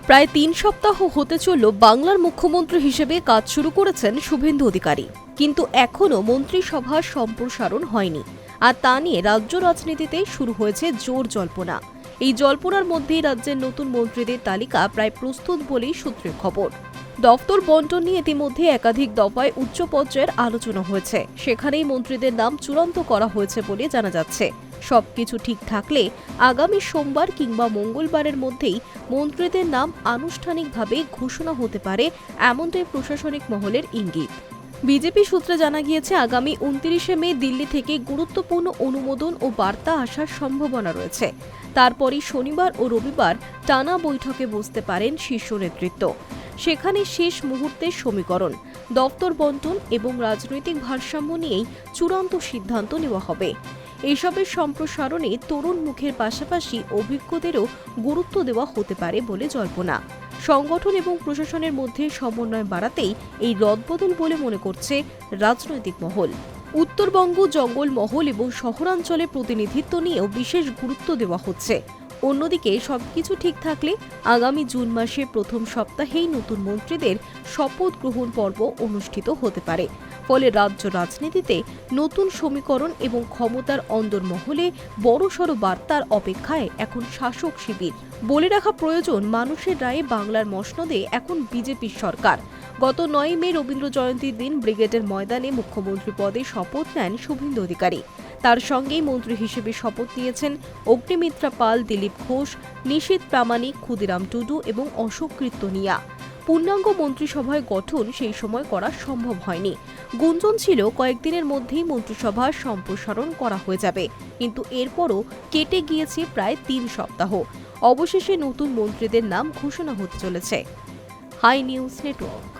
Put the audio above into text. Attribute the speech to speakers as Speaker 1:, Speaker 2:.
Speaker 1: প্রায় ৩ সপ্তাহ হতে চলল বাংলার মুখ্যমন্ত্রী হিসেবে কাজ শুরু করেছেন শুভেন্দু অধিকারী, কিন্তু এখনও মন্ত্রিসভার সম্প্রসারণ হয়নি। আর তা নিয়ে রাজ্য রাজনীতিতে শুরু হয়েছে জোর জল্পনা। এই জল্পনার মধ্যেই রাজ্যের নতুন মন্ত্রীদের তালিকা প্রায় প্রস্তুত বলেই সূত্রের খবর। দফতর বন্টন নিয়ে ইতিমধ্যে একাধিক দফায় উচ্চ পর্যায়ের আলোচনা হয়েছে, সেখানেই মন্ত্রীদের নাম চূড়ান্ত করা হয়েছে বলে জানা যাচ্ছে। সবকিছু ঠিক থাকলে আগামী সোমবার কিংবা মঙ্গলবারের মধ্যেই মন্ত্রীদের নাম আনুষ্ঠানিকভাবে ঘোষণা হতে পারে, এমনটাই প্রশাসনিক মহলের ইঙ্গিত। বিজেপি সূত্রে জানা গিয়েছে, আগামী ২৯শে মে দিল্লি থেকে গুরুত্বপূর্ণ অনুমোদন ও বার্তা আসার সম্ভাবনা রয়েছে। তারপরই শনিবার ও রবিবার টানা বৈঠকে বসতে পারেন শীর্ষ নেতৃত্ব। সেখানে শেষ মুহূর্তের সমীকরণ, দফতর বন্টন এবং রাজনৈতিক ভারসাম্য নিয়েই চূড়ান্ত সিদ্ধান্ত নেওয়া হবে। এসবের সম্প্রসারণে তরুণ মুখের পাশাপাশি অভিজ্ঞদেরও গুরুত্ব দেওয়া হতে পারে বলে জল্পনা। সংগঠন এবং প্রশাসনের মধ্যে সমন্বয় বাড়াতেই এই রদবদল বলে মনে করছে রাজনৈতিক মহল। উত্তরবঙ্গ, জঙ্গল মহল এবং শহরাঞ্চলে প্রতিনিধিত্ব নিয়েও বিশেষ গুরুত্ব দেওয়া হচ্ছে। অন্যদিকে সবকিছু ঠিক থাকলে আগামী জুন মাসের প্রথম সপ্তাহেই নতুন মন্ত্রীদের শপথ গ্রহণ পর্ব অনুষ্ঠিত হতে পারে। ফলে রাজ্য রাজনীতিতে নতুন সমীকরণ এবং ক্ষমতার অন্দরমহলে বড়সড় বার্তার অপেক্ষায় এখন শাসক শিবির। বলে রাখা প্রয়োজন, মানুষের রায়ে বাংলার মসনদে এখন বিজেপির সরকার। গত ৯ মে রবীন্দ্র জয়ন্তীর দিন ব্রিগেডের ময়দানে মুখ্যমন্ত্রী পদে শপথ নেন শুভেন্দু অধিকারী। তার সঙ্গেই মন্ত্রী হিসেবে শপথ নিয়েছেন অগ্নিমিত্রা পাল, দিলীপ ঘোষ, নিশীথ প্রামাণিক, ক্ষুদিরাম টুডু এবং অশোক কীর্তনিয়া। পূর্ণাঙ্গ মন্ত্রিসভায় গঠন সেই সময় করা সম্ভব হয়নি। গুঞ্জন ছিল কয়েকদিনের মধ্যেই মন্ত্রিসভার সম্প্রসারণ করা হয়ে যাবে, কিন্তু এরপরও কেটে গিয়েছে প্রায় ৩ সপ্তাহ। অবশেষে নতুন মন্ত্রীদের নাম ঘোষণা হতে চলেছে। Hi news network.